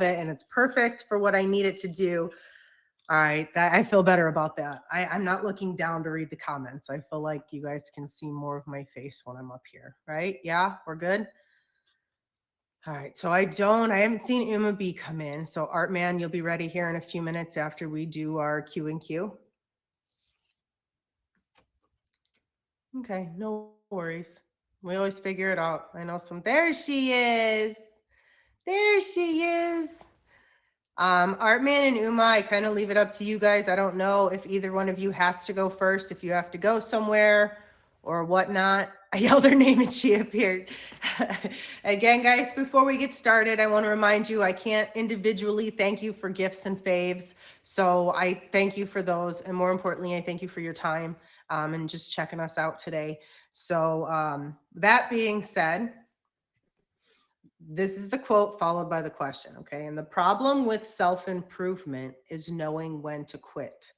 it and it's perfect for what I need it to do. All right, I feel better about that. I'm not looking down to read the comments. I feel like you guys can see more of my face when I'm up here, right? Yeah, we're good. All right, so I haven't seen Uma B come in. So Artman, you'll be ready here in a few minutes after we do our Q and Q. Okay, no worries. We always figure it out. I know some. There she is. There she is. Artman and Uma, I kind of leave it up to you guys. I don't know if either one of you has to go first, if you have to go somewhere or whatnot. I yelled her name and she appeared. Again, guys, before we get started, I want to remind you I can't individually thank you for gifts and faves. So I thank you for those. And more importantly, I thank you for your time and just checking us out today. So that being said, this is the quote followed by the question, okay? And the problem with self-improvement is knowing when to quit.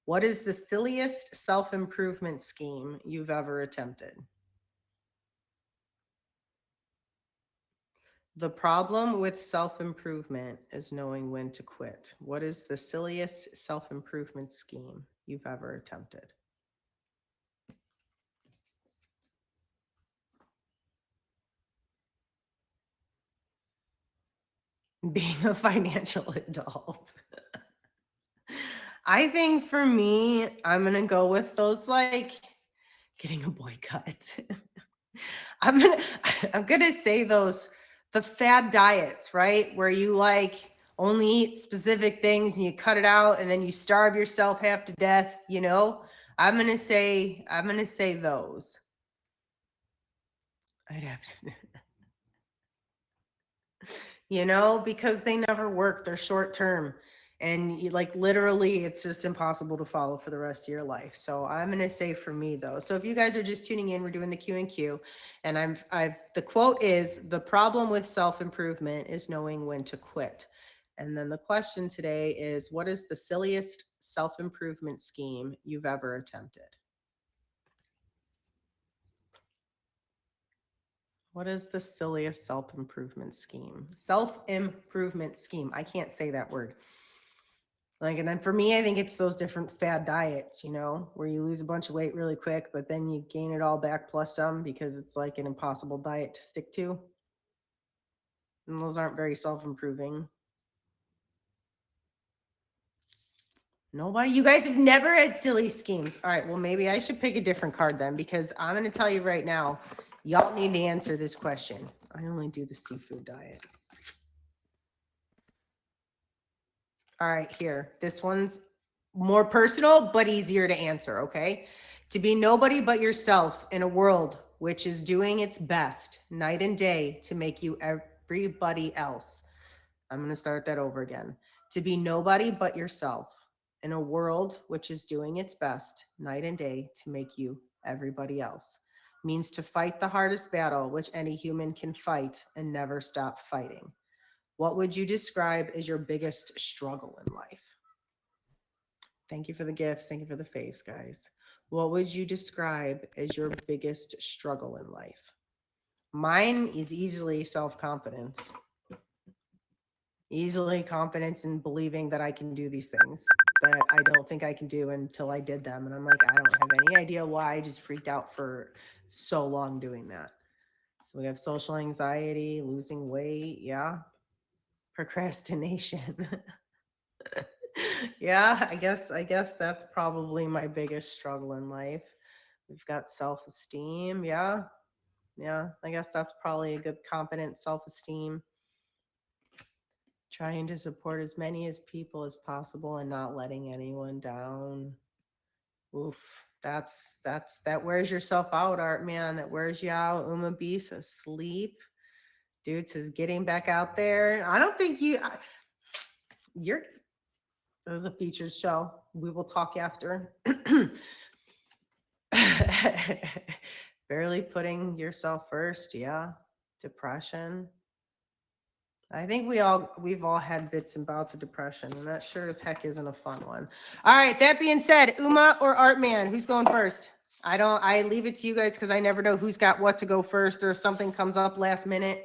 What is the silliest self-improvement scheme you've ever attempted? The problem with self-improvement is knowing when to quit. What is the silliest self-improvement scheme you've ever attempted? Being a financial adult. I think for me, I'm going to go with those like getting a boycott. I'm going to I'm going to say those the fad diets, right? Where you like only eat specific things and you cut it out and then you starve yourself half to death, you know? I'm going to say those. I'd have to you know, because they never work. They're short term. And you, like literally, it's just impossible to follow for the rest of your life. So I'm gonna say for me though. So if you guys are just tuning in, we're doing the Q and Q, and the quote is the problem with self improvement is knowing when to quit. And then the question today is, what is the silliest self improvement scheme you've ever attempted? What is the silliest self-improvement scheme? Self-improvement scheme. I can't say that word. Like, and then for me, I think it's those different fad diets, you know, where you lose a bunch of weight really quick, but then you gain it all back plus some because it's like an impossible diet to stick to. And those aren't very self-improving. Nobody, you guys have never had silly schemes. All right, well, maybe I should pick a different card then because I'm going to tell you right now, y'all need to answer this question. I only do the seafood diet. All right, here. This one's more personal, but easier to answer, okay? To be nobody but yourself in a world which is doing its best night and day to make you everybody else. I'm going to start that over again. To be nobody but yourself in a world which is doing its best night and day to make you everybody else means to fight the hardest battle which any human can fight and never stop fighting. What would you describe as your biggest struggle in life? Thank you for the gifts. Thank you for the faves, guys. What would you describe as your biggest struggle in life? Mine is easily self-confidence. Easily confidence in believing that I can do these things that I don't think I can do until I did them. And I'm like, I don't have any idea why I just freaked out for so long doing that. So we have social anxiety, losing weight. Yeah. Procrastination. Yeah, I guess that's probably my biggest struggle in life. We've got self-esteem. Yeah. Yeah, I guess that's probably a good confident self-esteem. Trying to support as many as people as possible and not letting anyone down. Oof, that wears yourself out, Artman. That wears you out. Uma B says sleep. Dude says getting back out there. I don't think you're this is a featured show. We will talk after. Barely putting yourself first. Yeah. Depression. I think we've all had bits and bouts of depression, and that sure as heck isn't a fun one. All right, that being said, Uma or Artman, who's going first? I leave it to you guys because I never know who's got what to go first, or if something comes up last minute.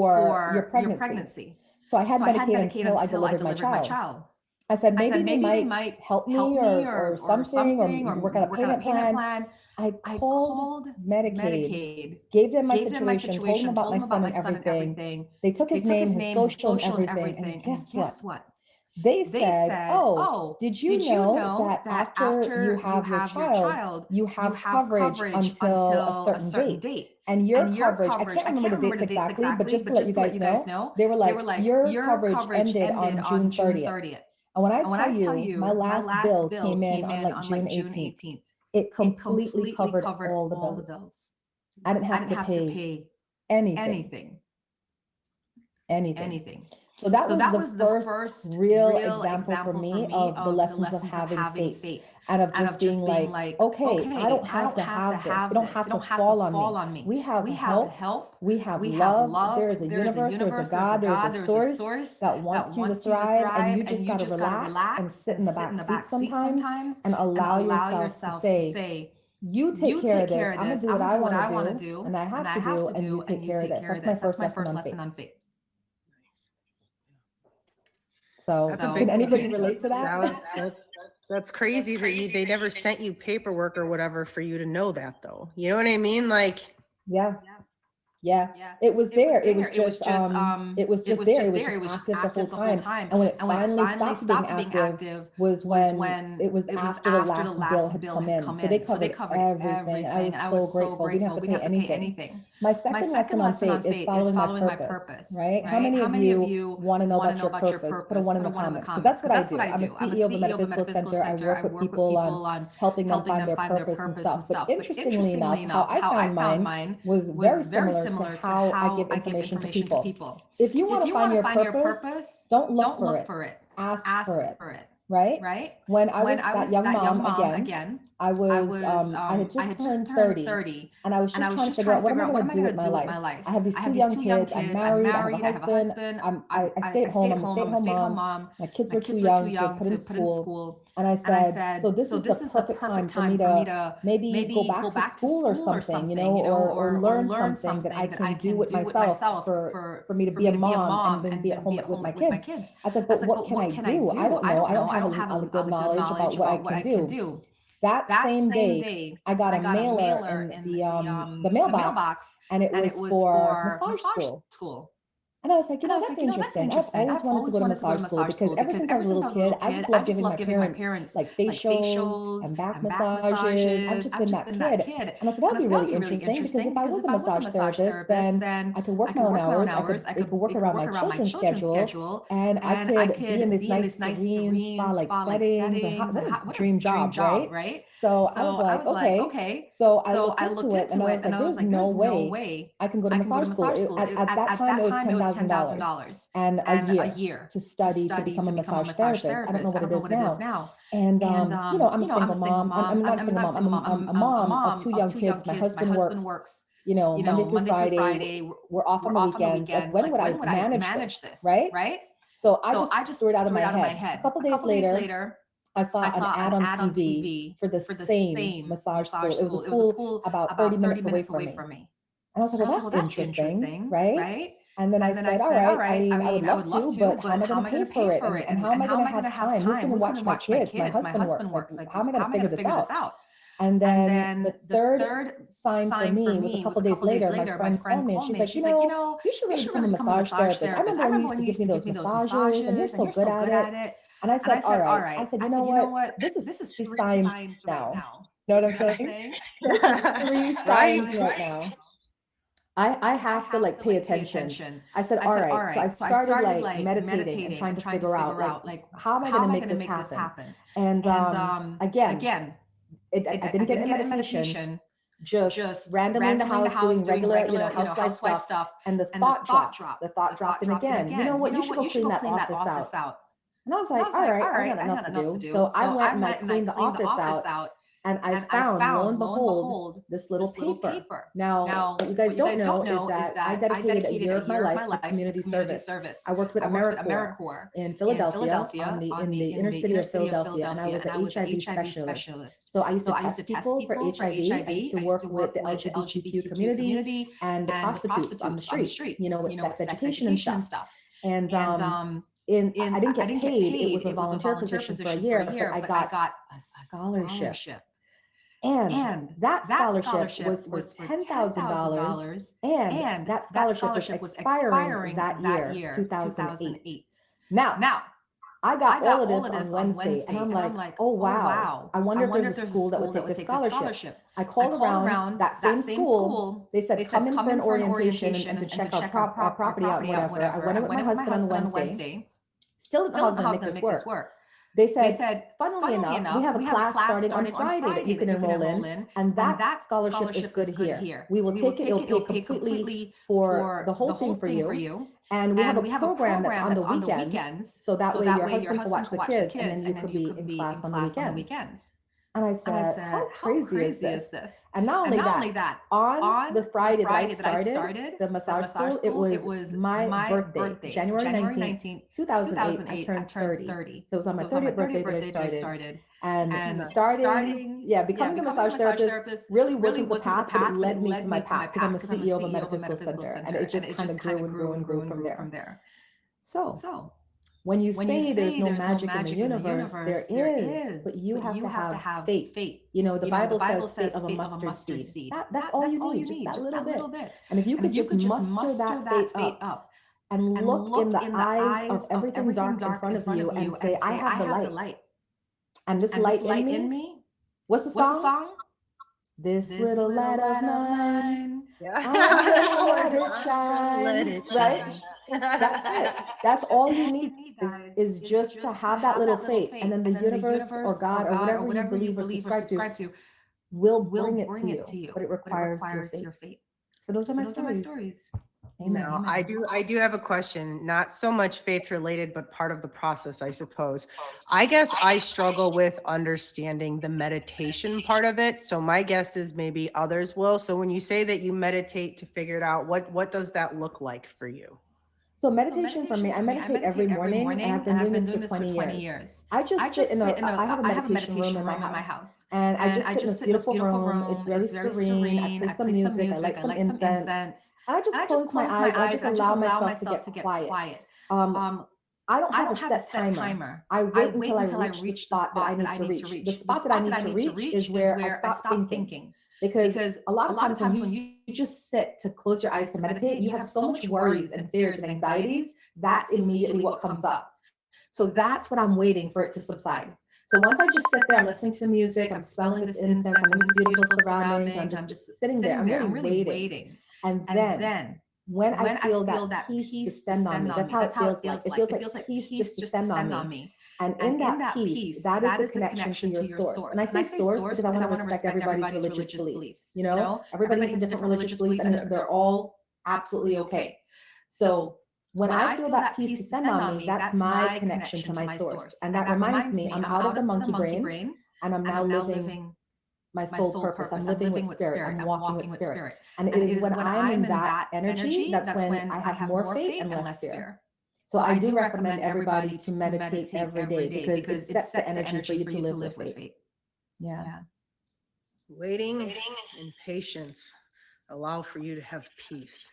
for your pregnancy. So I had Medicaid until I delivered my child. I said, maybe they might help me or something, or work out a payment plan. I called Medicaid, gave them my situation, told them about my son and everything. They took his name, his social and everything. And guess what? They said, oh, did you know that after you have your child, you have coverage until a certain date? And your coverage, I can't remember the dates exactly, but just to let you guys know, they were like, your coverage ended on June 30th. And when I tell you, my last bill came in on like June 18th. It completely covered all the bills. I didn't have to pay anything. anything. So that was the first real example for me of the lessons of having faith and of just being like, okay, I don't have to have this. It don't have to fall on me. We have help. We have love. There is a universe. There is a God. There is a source that wants you to thrive, and you just got to relax and sit in the back seat sometimes and allow yourself to say, you take care of this. I'm gonna do what I want to do, and I have to do, and you take care of this. That's my first lesson on faith. So can anybody relate to that? That's crazy for you. They never sent you paperwork or whatever for you to know that, though. You know what I mean? Like, yeah. It was there. It was just there. It was just active the whole time. And when it finally stopped being active was when it was after the last bill had come in. So they covered everything. I was so grateful. We didn't have to pay anything. My second lesson on faith is following my purpose, right? How many of you want to know about your purpose? Put a 1 in the comments. Because that's what I do. I'm a CEO of a metaphysical center. I work with people on helping them find their purpose and stuff. But interestingly enough, how I found mine was very similar to how I give information to people. If you want to find your purpose, don't look for it. Ask for it. Right? When I was that young mom again, I had just turned 30, and I was just trying to figure out what am I going to do with my life. I have these two young kids. I'm married. I have a husband. I stay at home. I'm a stay-at-home mom. My kids were too young to put in school. And I said, so this is the perfect time for me to maybe go back to school or something, or learn something that I can do with myself for me to be a mom and be at home with my kids. I said, but what can I do? I don't know. I don't have a good knowledge about what I can do. That same day, I got a mailer in the mailbox, and it was for massage school. And I was like, that's interesting. I've always wanted to go to massage school because ever since I was a little kid, I just loved giving my parents like facials and back massages. I've just been that kid. And I said, that'd be really interesting because if I was a massage therapist, then I could work my own hours. I could work around my children's schedule, and I could be in this nice serene spa-like settings. And what a dream job, right? So I was like, okay. So I looked into it, and I was like, there's no way I can go to massage school. At that time, it was $10,000 and a year to study to become a massage therapist. I don't know what it is now. And I'm a single mom. I'm not a single mom. I'm a mom of two young kids. My husband works. Monday through Friday. We're off on the weekends. Like, when would I manage this? Right? So I just threw it out of my head. A couple days later, I saw an ad on TV for the same massage school. It was a school about 30 minutes away from me. And I was like, well, that's interesting, right? And then I said, all right, I would love to, but how am I going to pay for it? And how am I going to have time? Who's going to watch my kids? My husband works. Like, how am I going to figure this out? And then the third sign for me was a couple days later. My friend called me, and she's like, you should really become a massage therapist. I remember when you used to give me those massages, and you're so good at it. And I said, all right. I said, you know what? This is three signs now. You know what I'm saying? 3 signs right now. I have to pay attention. I said, all right. So I started meditating and trying to figure out how am I going to make this happen? And again, I didn't get into meditation. Just randomly in the house doing regular housewife stuff. And the thought dropped in again. You know what? You should go clean that office out. And I was like, all right, I got enough to do. So I went and I cleaned the office out. And I found, lo and behold, this little paper. Now, what you guys don't know is that I dedicated a year of my life to community service. I worked with AmeriCorps in Philadelphia, in the inner city of Philadelphia, and I was an HIV specialist. So I used to test people for HIV. I used to work with the LGBTQ community and the prostitutes on the street, with sex education and stuff. And I didn't get paid. It was a volunteer position for a year, but I got a scholarship. And that scholarship was for $10,000, and that scholarship was expiring that year, 2008. Now, I got all of this on Wednesday, and I'm like, oh, wow. I wonder if there's a school that would take this scholarship. I called around that same school. They said, come in for an orientation and to check our property out and whatever. I went in with my husband on Wednesday. Still didn't know how I was going to make this work. They said, funnily enough, we have a class starting on Friday that you can enroll in, and that scholarship is good here. We will take it. It'll pay completely for the whole thing for you. And we have a program that's on the weekends. So that way your husband can watch the kids and then you could be in class on the weekends. And I said, how crazy is this? And not only that, on the Friday that I started the massage school, it was my birthday, January 19th, 2008, I turned 30. So it was on my 30th birthday that I started. And becoming a massage therapist really wasn't the path, but it led me to my path because I'm a CEO of a metaphysical center. And it just kind of grew and grew and grew from there. So when you say there's no magic in the universe, there is, but you have to have faith. You know, the Bible says faith of a mustard seed. That's all you need, just that little bit. And if you could just muster that faith up and look in the eyes of everything dark in front of you and say, I have the light. And this light in me, what's the song? This little light of mine, let it shine, right? That's it. That's all you need is just to have that little faith. And then the universe or God or whatever you believe or subscribe to will bring it to you. But it requires your faith. So those are my stories. Amen. Now, I do have a question, not so much faith related, but part of the process, I suppose. I guess I struggle with understanding the meditation part of it. So my guess is maybe others will. So when you say that you meditate to figure it out, what does that look like for you? So meditation for me, I meditate every morning, and I've been doing this for 20 years. I just sit I have a meditation room in my house, and I just sit in this beautiful room. It's very serene. I play some music. I light some incense. I just close my eyes. I just allow myself to get quiet. I don't have a set timer. I wait until I reach the spot that I need to reach. The spot that I need to reach is where I stop thinking. Because a lot of times when you just sit to close your eyes to meditate, you have so much worries and fears and anxieties. That's immediately what comes up. So that's what I'm waiting for it to subside. So once I just sit there, I'm listening to the music, I'm smelling this incense, I'm in these beautiful surroundings, I'm just sitting there, I'm really waiting. And then when I feel that peace descend on me, that's how it feels like. It feels like peace just descend on me. And in that peace, that is the connection to your source. And I say source because I want to respect everybody's religious beliefs. You know, everybody has a different religious belief and they're all absolutely okay. So when I feel that peace descend on me, that's my connection to my source. And that reminds me, I'm out of the monkey brain and I'm now living my soul purpose. I'm living with spirit. I'm walking with spirit. And it is when I'm in that energy, that's when I have more faith and less fear. So I do recommend everybody to meditate every day because it sets the energy for you to live with faith. Yeah. Waiting and patience allow for you to have peace.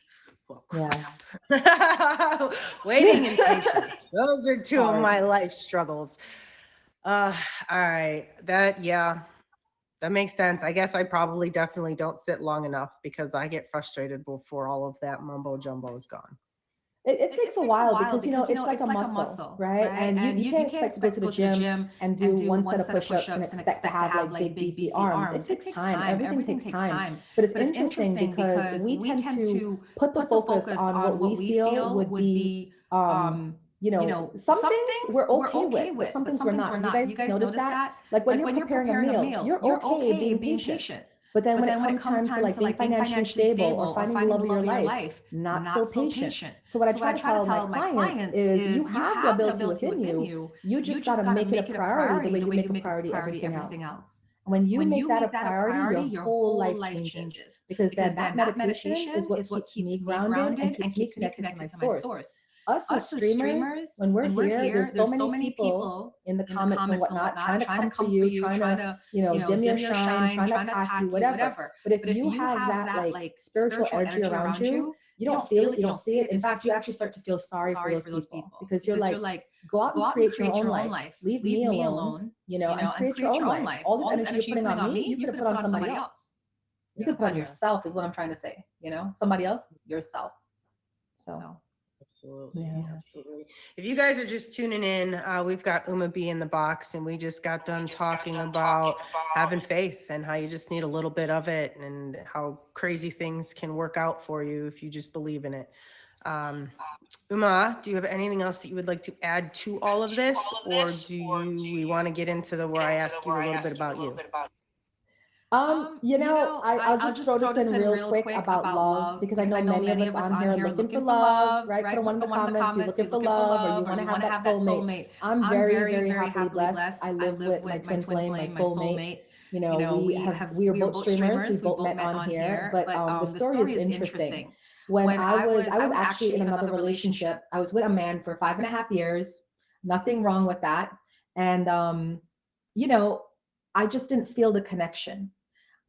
Well, yeah. Waiting and patience. Those are two of my life struggles. All right. That makes sense. I guess I probably definitely don't sit long enough because I get frustrated before all of that mumbo jumbo is gone. It takes a while because, you know, it's like a muscle, right? And you can't expect to go to the gym and do one set of push-ups and expect to have like big beefy arms. It takes time. Everything takes time. But it's interesting because we tend to put the focus on what we feel would be, you know, some things we're okay with, but some things we're not. You guys notice that? Like when you're preparing a meal, you're okay being patient. But then when it comes time to like being financially stable or finding the love of your life, not so patient. So what I try to tell my clients is you have the ability within you. You just got to make it a priority the way you make a priority everything else. When you make that a priority, your whole life changes. Because then that meditation is what keeps me grounded and keeps me connected to my source. Us as streamers, when we're here, there's so many people in the comments and whatnot trying to come for you, trying to, you know, dim your shine, trying to attack you, whatever. But if you have that like spiritual energy around you, you don't feel it, you don't see it. In fact, you actually start to feel sorry for those people because you're like, go out and create your own life. Leave me alone, you know, and create your own life. All this energy you're putting on me, you could have put on somebody else. You could put on yourself is what I'm trying to say, you know, somebody else, yourself. So. Absolutely. If you guys are just tuning in, we've got Uma B in the box, and we just got done talking about having faith and how you just need a little bit of it and how crazy things can work out for you if you just believe in it. Uma, do you have anything else that you would like to add to all of this, or do we want to get into where I ask you a little bit about you? I'll just throw this in real quick about love, because I know many of us on here are looking for love, right? Put in one of the comments, you looking for love, or you want to have that soulmate. I'm very, very happily blessed. I live with my twin flame, my soulmate. We are both streamers. We both met on here, but the story is interesting. When I was actually in another relationship. I was with a man for 5.5 years. Nothing wrong with that. And, I just didn't feel the connection.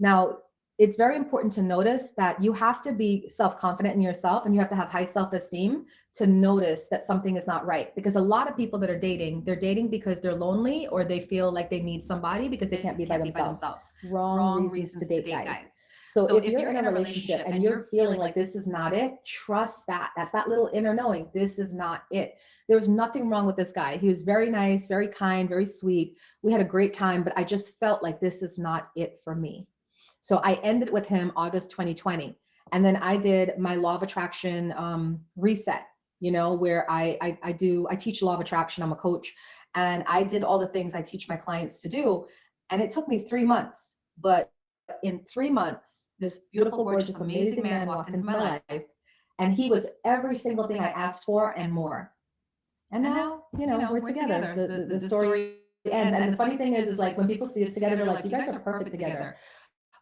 Now, it's very important to notice that you have to be self-confident in yourself, and you have to have high self-esteem to notice that something is not right. Because a lot of people that are dating, they're dating because they're lonely, or they feel like they need somebody because they can't be by themselves. Wrong reasons to date, guys. So if you're in a relationship and you're feeling like this is not it, trust that. That's that little inner knowing. This is not it. There was nothing wrong with this guy. He was very nice, very kind, very sweet. We had a great time, but I just felt like this is not it for me. So I ended with him August 2020. And then I did my law of attraction reset, where I teach law of attraction. I'm a coach, and I did all the things I teach my clients to do. And it took me 3 months, but in 3 months, this beautiful, gorgeous, amazing man walked into my life, and he was every single thing I asked for and more. And now, we're together. The story ends. And the funny thing is like when people see us together, they're like, you guys are perfect together.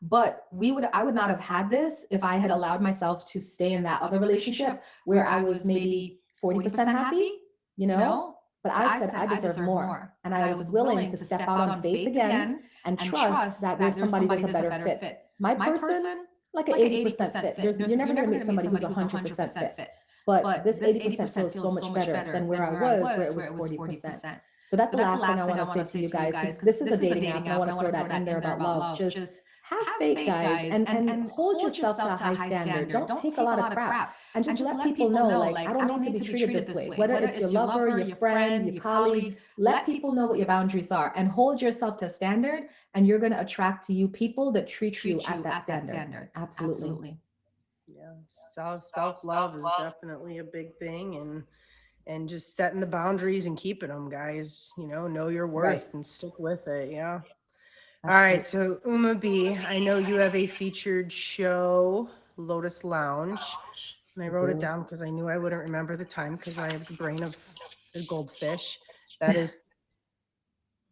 But I would not have had this if I had allowed myself to stay in that other relationship where I was maybe 40% happy, but I said I deserve more. And I was willing to step out on faith again and trust that there's somebody that's a better fit. My person, like an 80% fit. You're never going to meet somebody who's 100% fit. But this 80% feels so much better than where I was, where it was 40%. So that's the last thing I want to say to you guys. This is a dating app, and I want to throw that in there about love. Just have faith, guys, and hold yourself to a high standard. Don't take a lot of crap. And just let people know, like, I don't need to be treated this way. Whether it's your lover, your friend, your colleague, let people know what your boundaries are, and hold yourself to a standard, and you're going to attract to you people that treat you at that standard. Absolutely. Yeah, self-love is definitely a big thing, and just setting the boundaries and keeping them, guys. Know your worth and stick with it. Yeah. Absolutely. All right, so Uma B, I know you have a featured show, Lotus Lounge, and I wrote it down because I knew I wouldn't remember the time because I have the brain of a goldfish. That is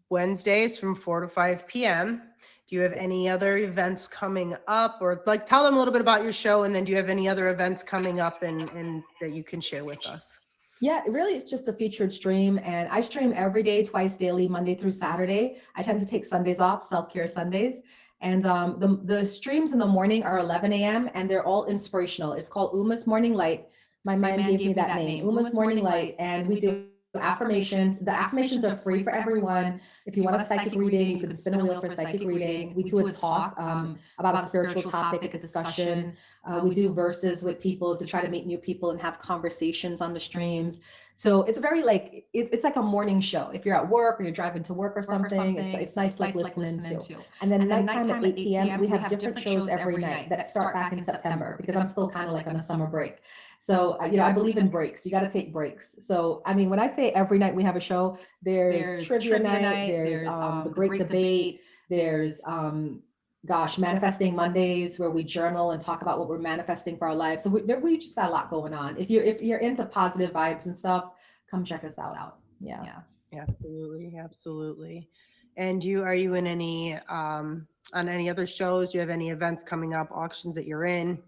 Wednesdays from 4 to 5 p.m. Do you have any other events coming up, or like tell them a little bit about your show, and then do you have any other events coming up and that you can share with us? Yeah, really, it's just a featured stream, and I stream every day, twice daily, Monday through Saturday. I tend to take Sundays off, self-care Sundays. And the streams in the morning are 11 a.m. and they're all inspirational. It's called Uma's Morning Light. My man gave me that name, Uma's Morning Light, and we do affirmations. The affirmations are free for everyone. If you want a psychic reading, you can spin a wheel for psychic reading. We do a talk about a spiritual topic, a discussion. We do verses with people to try to meet new people and have conversations on the streams. So it's very it's like a morning show. If you're at work or you're driving to work or something, it's nice like listening to. And then nighttime at 8 p.m. we have different shows every night that start back in September, because I'm still kind of like on a summer break. So, I believe in breaks. You got to take breaks. So, I mean, when I say every night we have a show, there's trivia night, there's the great debate, there's, manifesting Mondays, where we journal and talk about what we're manifesting for our lives. So we just got a lot going on. If you're into positive vibes and stuff, come check us out. Yeah. Absolutely. And are you in any, on any other shows? Do you have any events coming up, auctions that you're in?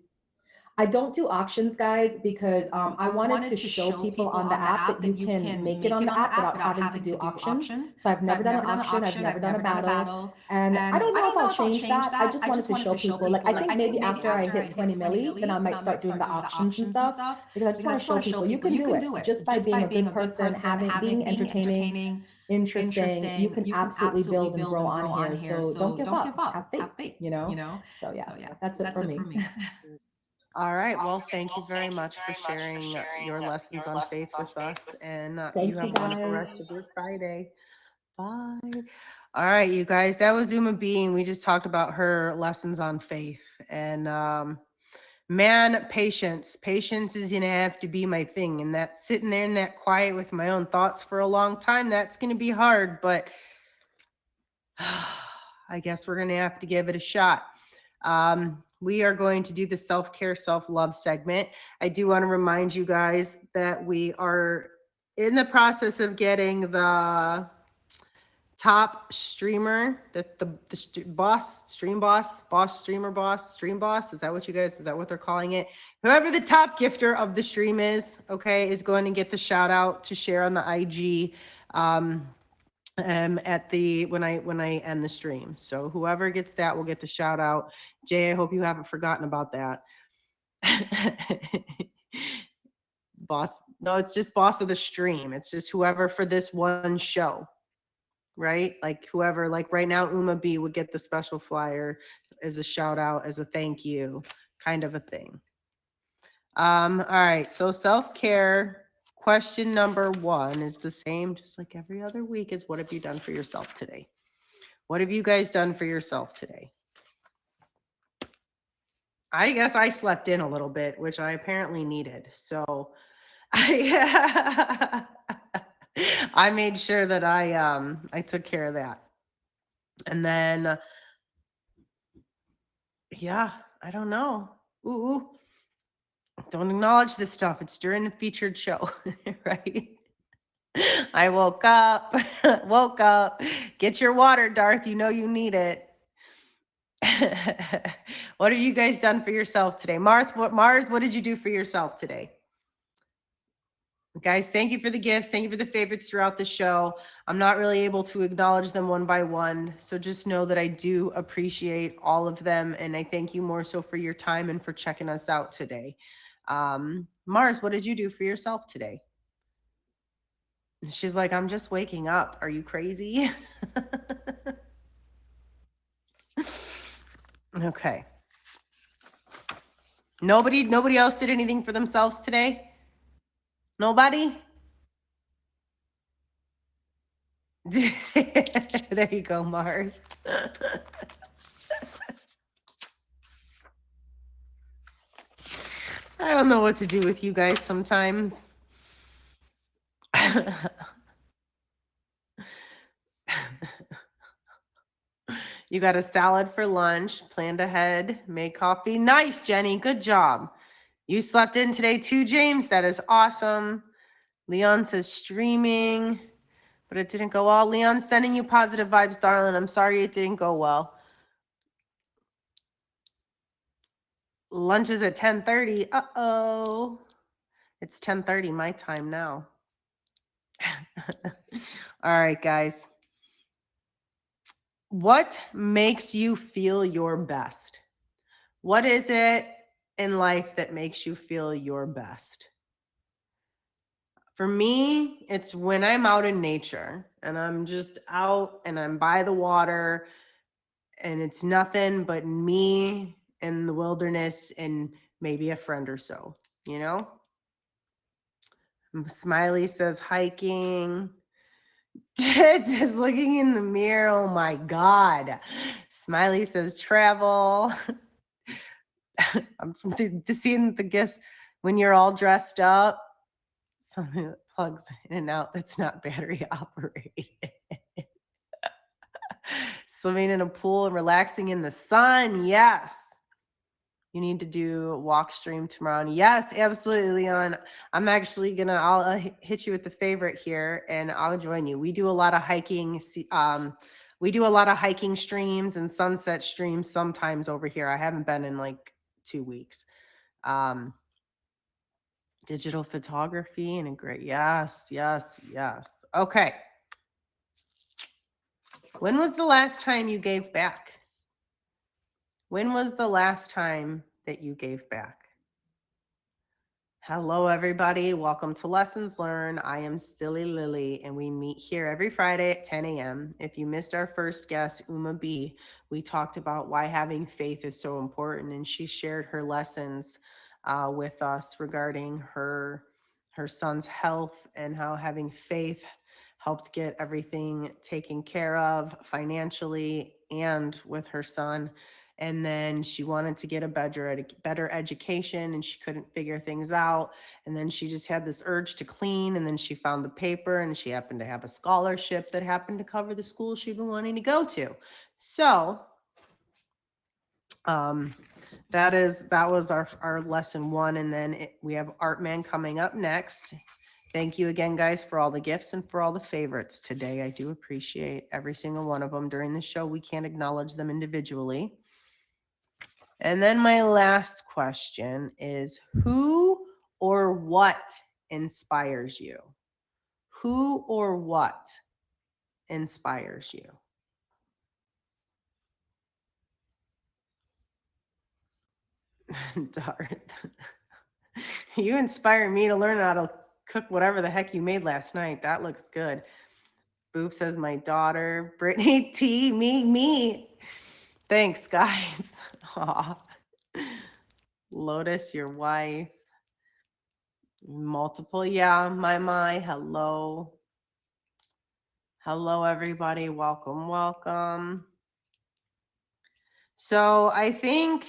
I don't do auctions, guys, because I wanted to show people on the app that you can make it on the app without having to do auctions. So I've never done an auction. I've never done a battle. And I don't know if I'll change that. I just wanted to show people. Like, I think maybe after I hit 20 milli, then I might start doing the auctions and stuff. Because I just want to show people you can do it just by being a good person, being entertaining, interesting. You can absolutely build and grow on here. So don't give up. Have faith, So yeah, that's it for me. All right. Well, thank you very much for sharing your lessons on faith with us. And you have a wonderful rest of your Friday. Bye. All right, you guys. That was Uma B. We just talked about her lessons on faith. And man, patience. Patience is going to have to be my thing. And that's sitting there in that quiet with my own thoughts for a long time. That's going to be hard. But I guess we're going to have to give it a shot. We are going to do the self-care, self-love segment. I do want to remind you guys that we are in the process of getting the top streamer, the boss, stream boss, streamer boss, stream boss. Is that what they're calling it? Whoever the top gifter of the stream is, okay, is going to get the shout out to share on the IG at the when I end the stream. So whoever gets that will get the shout out. Jay, I hope you haven't forgotten about that. Boss, no, it's just boss of the stream. It's just whoever for this one show, right? Like whoever, like right now, Uma B would get the special flyer as a shout out, as a thank you, kind of a thing. All right, so self-care. Question number 1 is the same, just like every other week, is what have you done for yourself today? What have you guys done for yourself today? I guess I slept in a little bit, which I apparently needed. So I made sure that I took care of that. And then, yeah, I don't know. Ooh. Don't acknowledge this stuff. It's during the featured show, right? I woke up. Get your water, Darth. You know you need it. What have you guys done for yourself today? Mars, what did you do for yourself today? Guys, thank you for the gifts. Thank you for the favorites throughout the show. I'm not really able to acknowledge them one by one. So just know that I do appreciate all of them. And I thank you more so for your time and for checking us out today. Mars, what did you do for yourself today? She's like, I'm just waking up. Are you crazy? Okay. Nobody else did anything for themselves today? Nobody? There you go, Mars. I don't know what to do with you guys sometimes. You got a salad for lunch, planned ahead, made coffee. Nice, Jenny. Good job. You slept in today too, James. That is awesome. Leon says streaming, but it didn't go well. Leon, sending you positive vibes, darling. I'm sorry it didn't go well. Lunch is at 10:30. Uh-oh. It's 10:30 my time now. All right, guys. What makes you feel your best? What is it in life that makes you feel your best? For me, it's when I'm out in nature and I'm just out and I'm by the water and it's nothing but me in the wilderness and maybe a friend or so, you know? Smiley says hiking. Ted says looking in the mirror. Oh my God. Smiley says travel. I'm seeing the gifts when you're all dressed up. Something that plugs in and out that's not battery operated. Swimming in a pool and relaxing in the sun. Yes. You need to do a walk stream tomorrow. Yes, absolutely, Leon. I'm actually I'll hit you with the favorite here and I'll join you. We do a lot of hiking. We do a lot of hiking streams and sunset streams sometimes over here. I haven't been in like 2 weeks. Digital photography and a great, yes. Okay. When was the last time you gave back? When was the last time that you gave back? Hello, everybody. Welcome to Lessons Learned. I am Silly Lily, and we meet here every Friday at 10 a.m. If you missed our first guest, Uma B, we talked about why having faith is so important, and she shared her lessons with us regarding her son's health and how having faith helped get everything taken care of financially and with her son. And then she wanted to get a better education, and she couldn't figure things out. And then she just had this urge to clean, and then she found the paper, and she happened to have a scholarship that happened to cover the school she'd been wanting to go to. So that was our lesson 1. And then we have Artman coming up next. Thank you again, guys, for all the gifts and for all the favorites today. I do appreciate every single one of them. During the show, we can't acknowledge them individually. And then my last question is, who or what inspires you? Who or what inspires you? Darth. You inspire me to learn how to cook whatever the heck you made last night. That looks good. Boop says my daughter. Brittany T, me. Thanks, guys. Aw. Lotus, your wife. Multiple, yeah. My. Hello. Hello, everybody. Welcome. So I think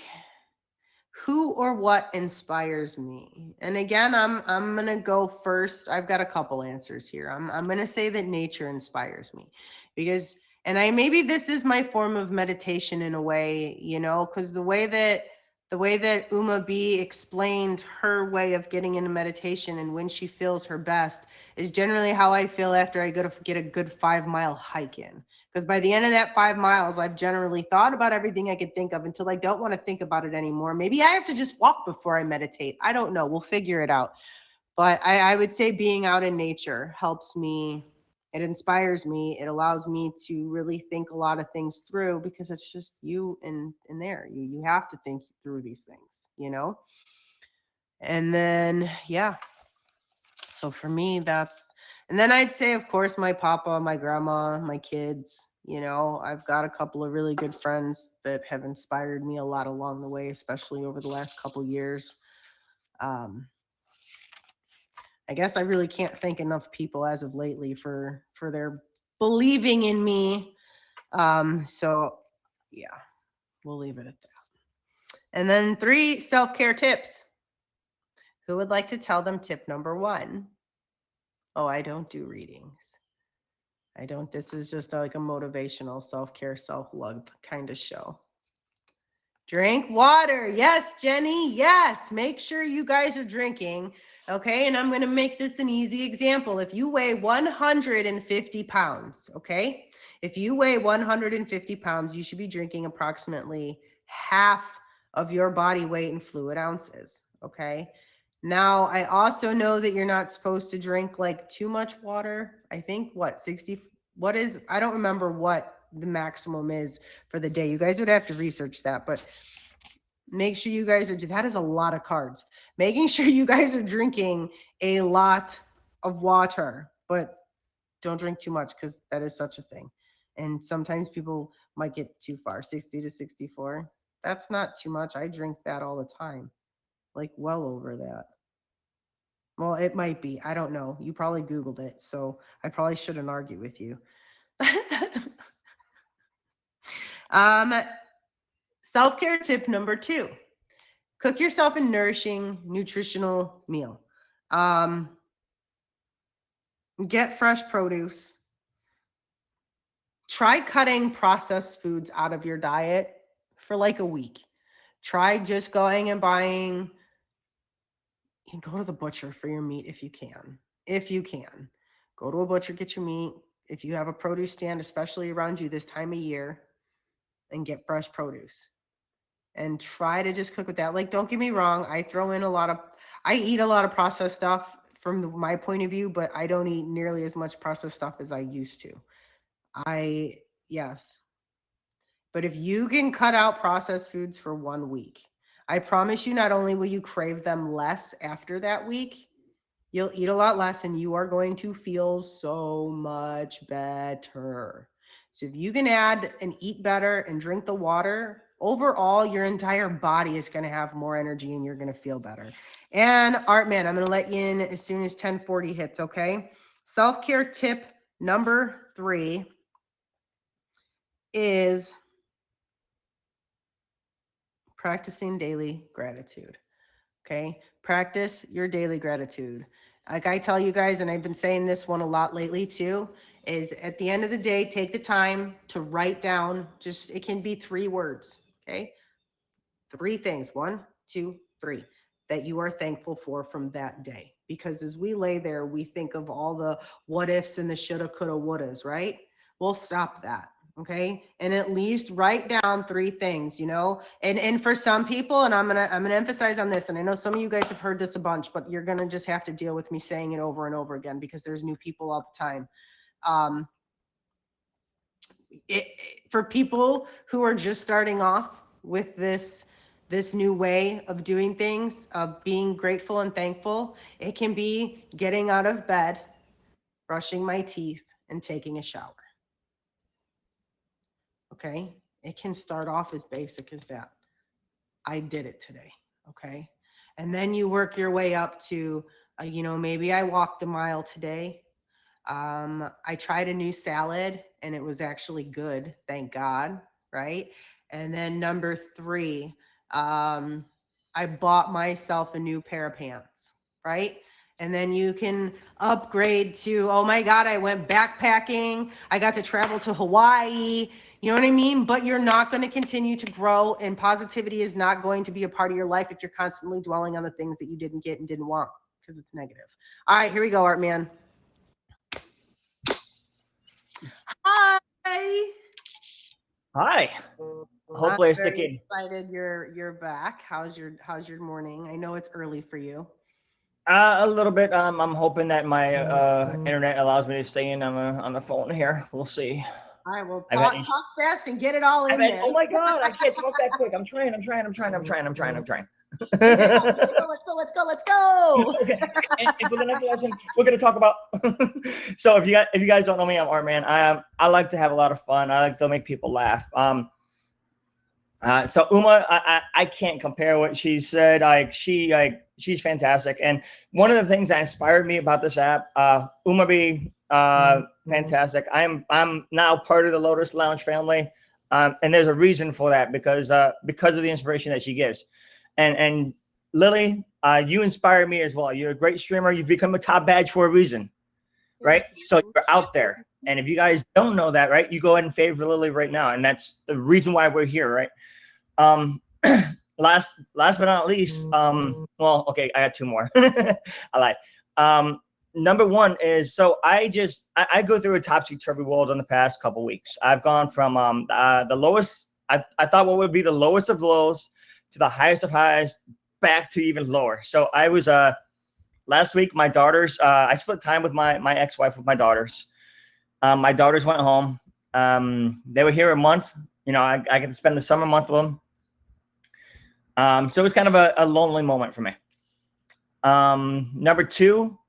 who or what inspires me? And again, I'm gonna go first. I've got a couple answers here. I'm gonna say that nature inspires me, because, and maybe this is my form of meditation in a way, because the way that Uma B explained her way of getting into meditation and when she feels her best is generally how I feel after I go to get a good 5-mile hike in. Because by the end of that 5 miles, I've generally thought about everything I could think of until I don't want to think about it anymore. Maybe I have to just walk before I meditate. I don't know. We'll figure it out. But I would say being out in nature helps me. It inspires me. It allows me to really think a lot of things through, because it's just you in there. You have to think through these things, And then, yeah. So for me, and then I'd say, of course, my papa, my grandma, my kids. I've got a couple of really good friends that have inspired me a lot along the way, especially over the last couple years. I guess I really can't thank enough people as of lately for their believing in me. So yeah, we'll leave it at that. And then 3 self-care tips. Who would like to tell them tip number 1? Oh, I don't do readings. I don't. This is just like a motivational self-care, self-love kind of show. Drink water. Yes, Jenny. Yes. Make sure you guys are drinking. Okay. And I'm going to make this an easy example. If you weigh 150 pounds, okay, if you weigh 150 pounds, you should be drinking approximately half of your body weight in fluid ounces. Okay. Now, I also know that you're not supposed to drink like too much water. I think I don't remember what the maximum is for the day. You guys would have to research that, but make sure you guys that is a lot of carbs. Making sure you guys are drinking a lot of water, but don't drink too much, because that is such a thing. And sometimes people might get too far. 60 to 64. That's not too much. I drink that all the time, like well over that. Well, it might be. I don't know. You probably Googled it, so I probably shouldn't argue with you. Self-care tip number 2. Cook yourself a nourishing, nutritional meal. Get fresh produce. Try cutting processed foods out of your diet for like a week. Try just going and buying. You can go to the butcher for your meat if you can. Go to a butcher, get your meat. If you have a produce stand, especially around you this time of year, and get fresh produce. And try to just cook with that. Like, don't get me wrong, I eat a lot of processed stuff from my point of view, but I don't eat nearly as much processed stuff as I used to. Yes. But if you can cut out processed foods for 1 week, I promise you, not only will you crave them less after that week, you'll eat a lot less, and you are going to feel so much better. So if you can add and eat better and drink the water, overall, your entire body is going to have more energy and you're going to feel better. And Artman, I'm going to let you in as soon as 10:40 hits, okay? Self-care tip number 3 is practicing daily gratitude. Okay. Practice your daily gratitude. Like I tell you guys, and I've been saying this one a lot lately too, is at the end of the day, take the time to write down, just, it can be 3 words. Okay. 3 things, 1, 2, 3, that you are thankful for from that day. Because as we lay there, we think of all the what ifs and the shoulda, coulda, wouldas, right? We'll stop that. Okay. And at least write down 3 things, you know, and for some people, and I'm going to emphasize on this. And I know some of you guys have heard this a bunch, but you're going to just have to deal with me saying it over and over again, because there's new people all the time. For people who are just starting off with this new way of doing things, of being grateful and thankful, it can be getting out of bed, brushing my teeth, and taking a shower. Okay. It can start off as basic as that. I did it today. Okay. And then you work your way up to, you know, maybe I walked a mile today. I tried a new salad and it was actually good. Thank God. Right. And then number 3, I bought myself a new pair of pants. Right. And then you can upgrade to, oh my God, I went backpacking. I got to travel to Hawaii. You know what I mean? But you're not going to continue to grow, and positivity is not going to be a part of your life if you're constantly dwelling on the things that you didn't get and didn't want, because it's negative. All right, here we go, Art Man. Hi. Hi. Hopefully I stick in. Excited you're back. How's your morning? I know it's early for you. A little bit. I'm hoping that my internet allows me to stay in on the phone here. We'll see. All right, well, talk fast and get it all in there. Oh my God, I can't talk that quick. I'm trying. Let's go. Okay. And for the next lesson, we're gonna talk about. So if you guys don't know me, I'm Art Man. I like to have a lot of fun. I like to make people laugh. So Uma, I can't compare what she said. She's fantastic. And one of the things that inspired me about this app, Uma B, fantastic. I'm now part of the Lotus Lounge family. And there's a reason for that, because of the inspiration that she gives. And Lily, you inspire me as well. You're a great streamer. You've become a top badge for a reason, right? So you're out there. And if you guys don't know that, right, you go ahead and favor Lily right now. And that's the reason why we're here, right? Last but not least, well, okay, I got 2 more. I lied. Number 1 is, so I go through a topsy-turvy world in the past couple weeks. I've gone from the lowest, I thought what would be the lowest of lows to the highest of highs, back to even lower. So I was last week, my daughters, I split time with my ex-wife with my daughters. My daughters went home. They were here a month. You know, I get to spend the summer month with them. So it was kind of a lonely moment for me. Number 2,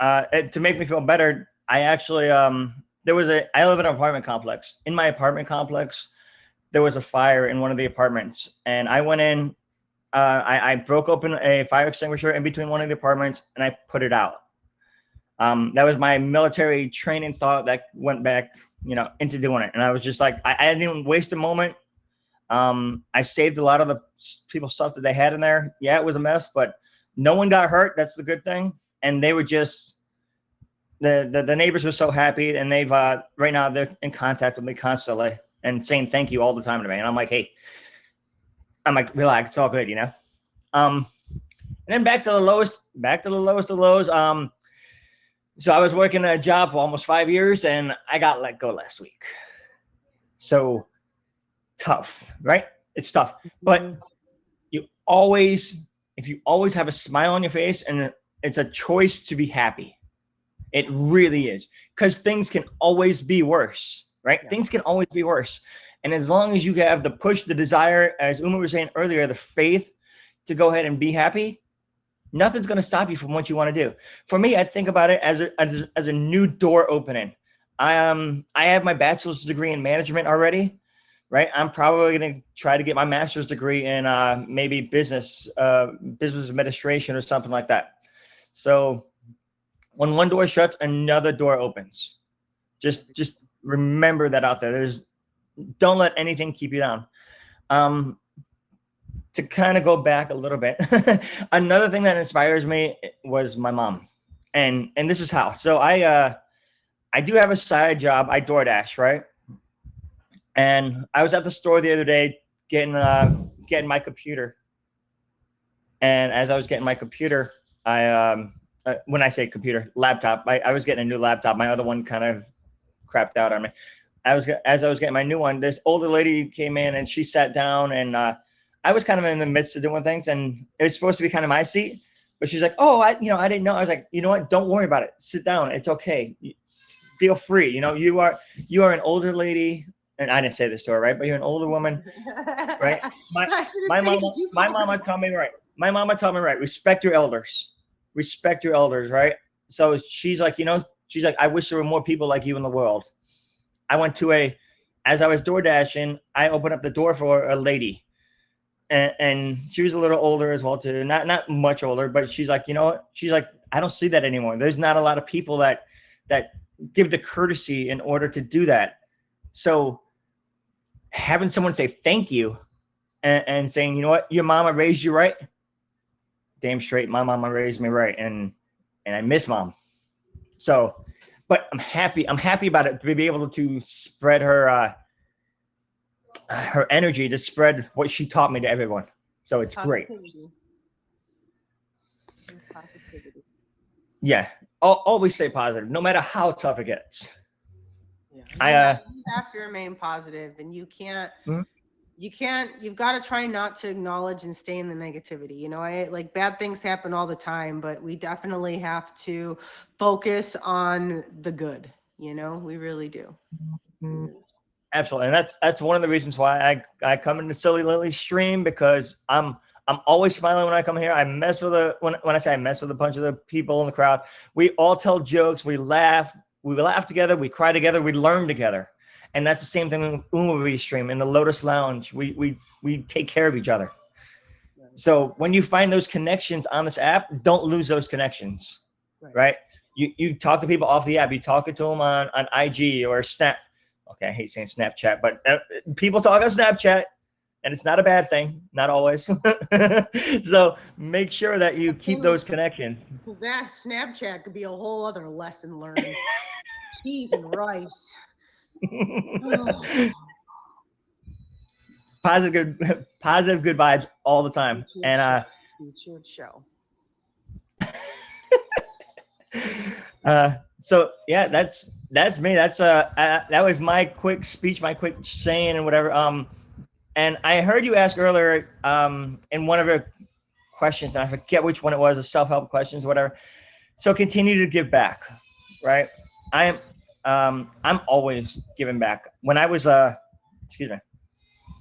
to make me feel better, I actually, I live in an apartment complex. In my apartment complex, there was a fire in one of the apartments, and I went in, I broke open a fire extinguisher in between one of the apartments, and I put it out. That was my military training thought that went back, you know, into doing it. And I was just like, I didn't even waste a moment. I saved a lot of the people's stuff that they had in there. Yeah, it was a mess, but no one got hurt. That's the good thing. And they were just, the neighbors were so happy, and they've, right now they're in contact with me constantly and saying thank you all the time to me. And I'm like, hey, relax, it's all good, you know? And then back to the lowest of lows. So I was working a job for almost 5 years, and I got let go last week. So tough, right? It's tough, but if you always have a smile on your face, and it's a choice to be happy. It really is, because things can always be worse, right? Yeah. Things can always be worse. And as long as you have the push, the desire, as Uma was saying earlier, the faith to go ahead and be happy, nothing's going to stop you from what you want to do. For me, I think about it as a new door opening. I have my bachelor's degree in management already, right? I'm probably going to try to get my master's degree in maybe business administration or something like that. So when one door shuts, another door opens. Just remember that out there. Don't let anything keep you down. to kind of go back a little bit, another thing that inspires me was my mom. And this is how. So I do have a side job. I DoorDash, right? And I was at the store the other day getting my computer. And as I was getting my computer, when I say computer, laptop, I was getting a new laptop. My other one kind of crapped out on me. As I was getting my new one, this older lady came in and she sat down, and I was kind of in the midst of doing things, and it was supposed to be kind of my seat, but she's like, "Oh, I didn't know." I was like, "You know what? Don't worry about it. Sit down. It's okay. Feel free. You know, you are an older lady." And I didn't say this to her, right? But you're an older woman, right? My mama taught me right. My mama taught me right. Respect your elders. Respect your elders, right? So she's like, I wish there were more people like you in the world. I went to as I was door dashing, I opened up the door for a lady, and she was a little older as well too. Not much older, but she's like, she's like, I don't see that anymore. There's not a lot of people that give the courtesy in order to do that. So having someone say thank you and saying, you know what, your mama raised you right. Damn straight, my mama raised me right, and I miss mom. So, but I'm happy about it, to be able to spread her energy, to spread what she taught me to everyone. So it's great. Yeah, I'll always stay positive, no matter how tough it gets. Yeah. You have to remain positive, and you can't. Mm-hmm. You've got to try not to acknowledge and stay in the negativity. Like bad things happen all the time, but we definitely have to focus on the good. We really do. Absolutely. And that's one of the reasons why I come into Silly Lily stream, because I'm always smiling when I come here. I mess with when I say I mess with a bunch of the people in the crowd. We all tell jokes, we laugh together, we cry together, we learn together. And that's the same thing when we stream in the Lotus Lounge. We take care of each other. So when you find those connections on this app, don't lose those connections, right? You talk to people off the app. You talk to them on IG or Snap. Okay, I hate saying Snapchat, but people talk on Snapchat, and it's not a bad thing. Not always. So make sure that you keep those connections. That Snapchat could be a whole other lesson learned. Cheese and rice. Positive good vibes all the time. And YouTube show. So yeah, that's me. That was my quick speech, my quick saying and whatever. And I heard you ask earlier in one of your questions, and I forget which one it was, the self-help questions, whatever. So continue to give back, right? I'm always giving back. When I was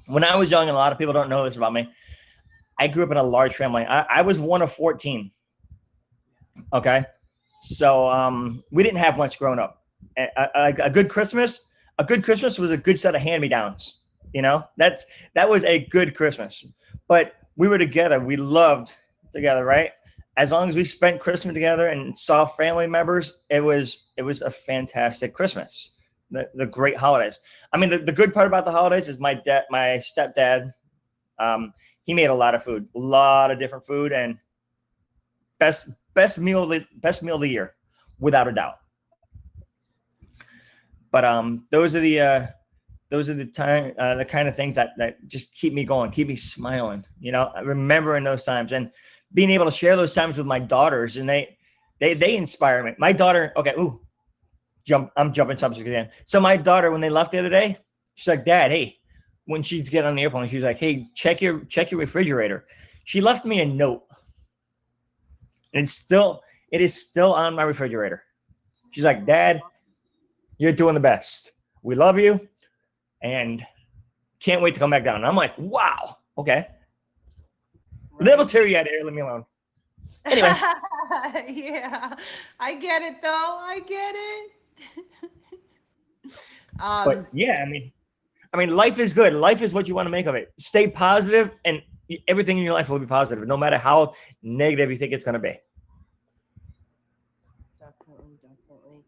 when I was young, and a lot of people don't know this about me, I grew up in a large family. I was one of 14. Okay. So we didn't have much growing up. A good Christmas was a good set of hand-me-downs. That was a good Christmas. But we were together. We loved together, right? As long as we spent Christmas together and saw family members, it was a fantastic Christmas. The great holidays. I mean, the good part about the holidays is my stepdad. He made a lot of food, a lot of different food, and best meal of the year, without a doubt. But those are the kind of things that just keep me going, keep me smiling. Remembering those times and being able to share those times with my daughters, and they inspire me. My daughter, okay, I'm jumping subject again. So my daughter, when they left the other day, she's like, "Dad, hey," when she's getting on the airplane, she's like, "Hey, check your refrigerator." She left me a note. And it is still on my refrigerator. She's like, "Dad, you're doing the best. We love you, and can't wait to come back down." And I'm like, "Wow, okay." Right. Little teary-eyed here, leave me alone. Anyway. Yeah, I get it though. I get it. But yeah, I mean, life is good. Life is what you want to make of it. Stay positive, and everything in your life will be positive, no matter how negative you think it's going to be. Definitely.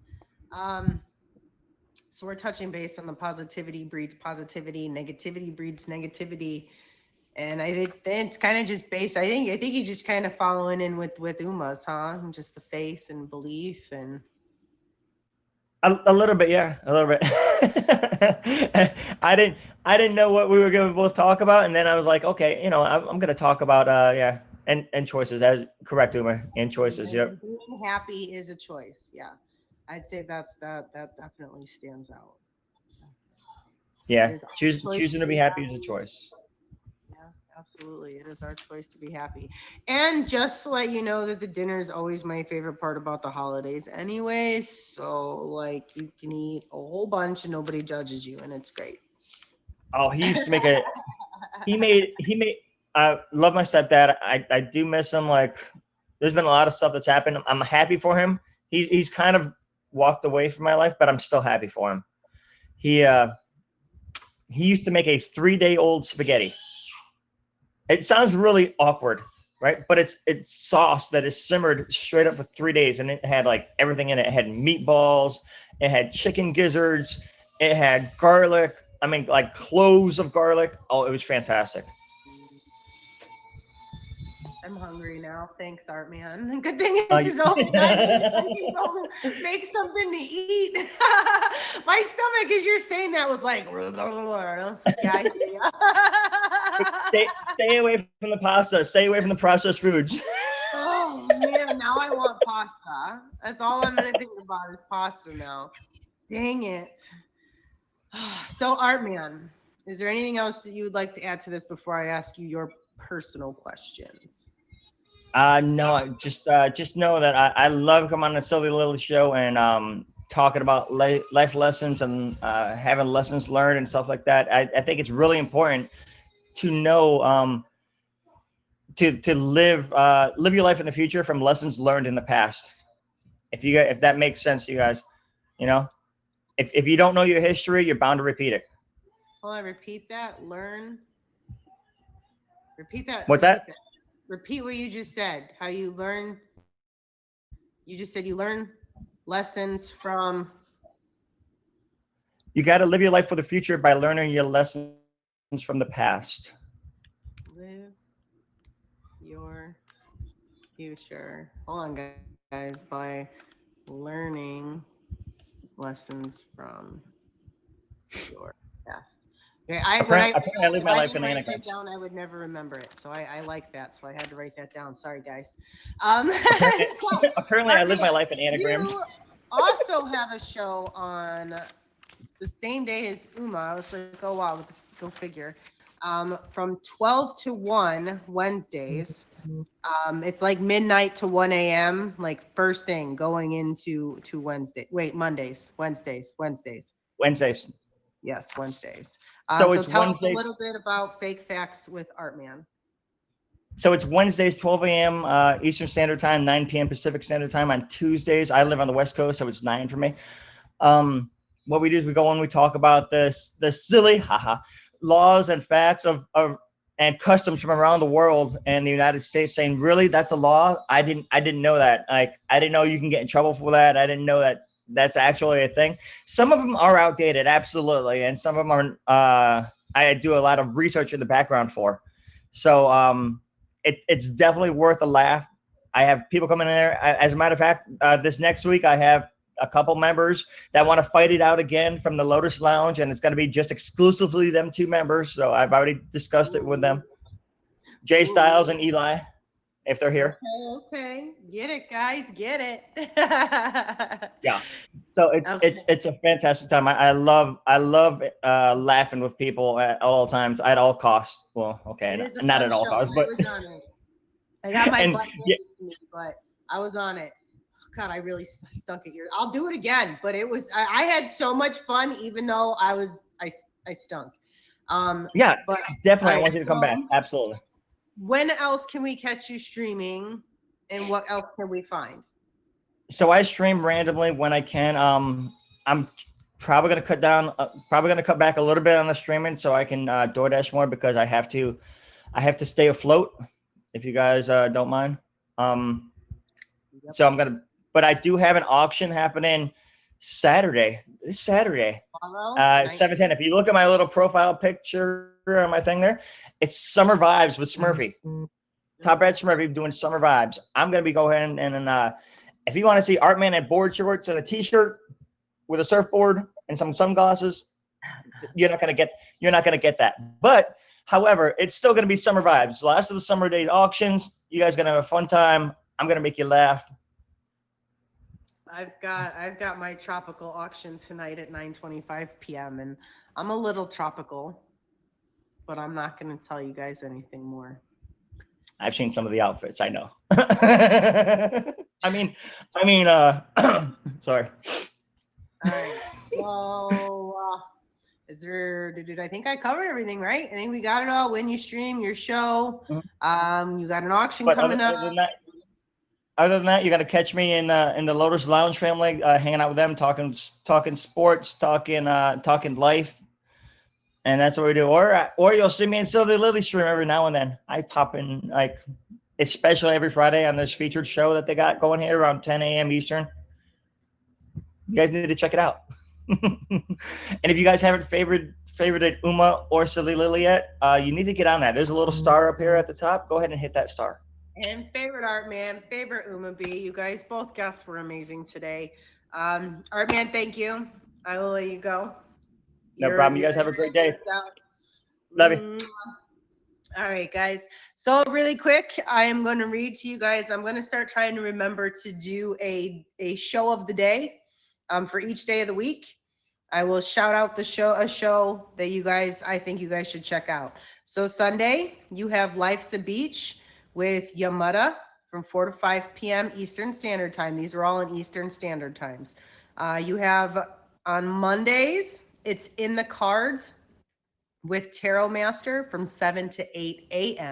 So we're touching base on the positivity breeds positivity, negativity breeds negativity. And I think it's kind of just based. I think you just kind of following in with Uma's, huh? And just the faith and belief and. A little bit, yeah, a little bit. I didn't know what we were going to both talk about, and then I was like, okay, I'm going to talk about and choices. As correct, Uma, and choices. Yep. Being happy is a choice. Yeah, I'd say that definitely stands out. Yeah, choosing to be happy is a choice. Absolutely. It is our choice to be happy. And just to let you know that the dinner is always my favorite part about the holidays anyway. So like you can eat a whole bunch and nobody judges you and it's great. Oh, he used to make I love my stepdad. I do miss him. Like there's been a lot of stuff that's happened. I'm happy for him. He's kind of walked away from my life, but I'm still happy for him. He used to make a 3-day-old spaghetti. It sounds really awkward, right? But it's sauce that is simmered straight up for 3 days, and it had like everything in it. It had meatballs, it had chicken gizzards, it had garlic. I mean, like cloves of garlic. Oh, it was fantastic. I'm hungry now. Thanks, Art Man. Good thing this is over. I can go make something to eat. My stomach, as you're saying that, was like, yeah, stay away from the pasta. Stay away from the processed foods. Oh man, now I want pasta. That's all I'm gonna think about is pasta now. Dang it. So, Art Man, is there anything else that you would like to add to this before I ask you your personal questions? No, just know that I love coming on the Silly Lily show and talking about life lessons and having lessons learned and stuff like that. I think it's really important to know to live your life in the future from lessons learned in the past. If that makes sense to you guys, if you don't know your history, you're bound to repeat it. Well, I repeat that. Repeat that. What's that? Repeat what you just said. How you learn. You just said you learn lessons from. You got to live your life for the future by learning your lessons from the past. Live your future. Hold on, guys. By learning lessons from your past. Okay, I live my life in anagrams. Down, I would never remember it, so I like that. So I had to write that down. Sorry, guys. Apparently, I live my life in anagrams. You also have a show on the same day as Uma. I was like, oh wow, go figure. From 12 to 1 Wednesdays. It's like midnight to 1 a.m. like first thing going into Wednesday. Wait, Mondays, Wednesdays. Yes, Wednesdays. So tell us a little bit about Fake Facts with Art Man. So it's Wednesdays, 12 a.m. Eastern Standard Time, 9 p.m. Pacific Standard Time. On Tuesdays, I live on the West Coast, so it's 9 for me. What we do is we go on, we talk about the silly laws and facts of and customs from around the world and the United States, saying, really, that's a law? I didn't know that. Like, I didn't know you can get in trouble for that. I didn't know that that's actually a thing. Some of them are outdated, absolutely, and some of them are. I do a lot of research in the background for. So it's definitely worth a laugh. I have people coming in there. As a matter of fact, this next week I have a couple members that want to fight it out again from the Lotus Lounge, and it's going to be just exclusively them 2 members. So I've already discussed it with them, Jay Styles and Eli, if they're here. Okay. Get it, guys. Get it. Yeah. So it's a fantastic time. I love laughing with people at all times, at all costs. Well, okay, not at all costs, but I got my butt but I was on it. God, I really stunk at yours. I'll do it again, but it was I had so much fun, even though I stunk. Yeah, but definitely, I want you to come back. Absolutely. When else can we catch you streaming, and what else can we find? So I stream randomly when I can. I'm probably gonna cut back a little bit on the streaming so I can DoorDash more, because I have to stay afloat. If you guys don't mind. So I'm gonna. But I do have an auction happening Saturday. This Saturday. Follow. 7:10. If you look at my little profile picture on my thing there, it's Summer Vibes with Smurfy. Top Red Smurfy doing Summer Vibes. I'm gonna be going and if you want to see Artman in board shorts and a t-shirt with a surfboard and some sunglasses, you're not gonna get that. But however, it's still gonna be Summer Vibes. Last of the summer days auctions. You guys gonna have a fun time. I'm gonna make you laugh. I've got my tropical auction tonight at 9:25 p.m. and I'm a little tropical, but I'm not going to tell you guys anything more. I've seen some of the outfits. I know. I mean, sorry. All right. Well, is there? I think I covered everything, right? I think we got it all. When you stream your show, you got an auction coming up. Other than that, you got to catch me in the Lotus Lounge family, hanging out with them, talking sports, talking life, and that's what we do. Or you'll see me in Silly Lily stream every now and then. I pop in, like, especially every Friday on this featured show that they got going here around 10 a.m. Eastern. You guys need to check it out. And if you guys haven't favorited Uma or Silly Lily yet, you need to get on that. There's a little star up here at the top. Go ahead and hit that star. And favorite Artman, favorite Uma B. You guys, both guests were amazing today. Artman, thank you. I will let you go. No problem. You guys have a great day. Love you. All right, guys. So really quick, I am going to read to you guys. I'm going to start trying to remember to do a show of the day for each day of the week. I will shout out a show that I think you guys should check out. So Sunday, you have Life's a Beach with Yamada from 4 to 5 p.m. Eastern Standard Time. These are all in Eastern Standard Times. You have on Mondays, it's In the Cards with Tarot Master from 7 to 8 a.m.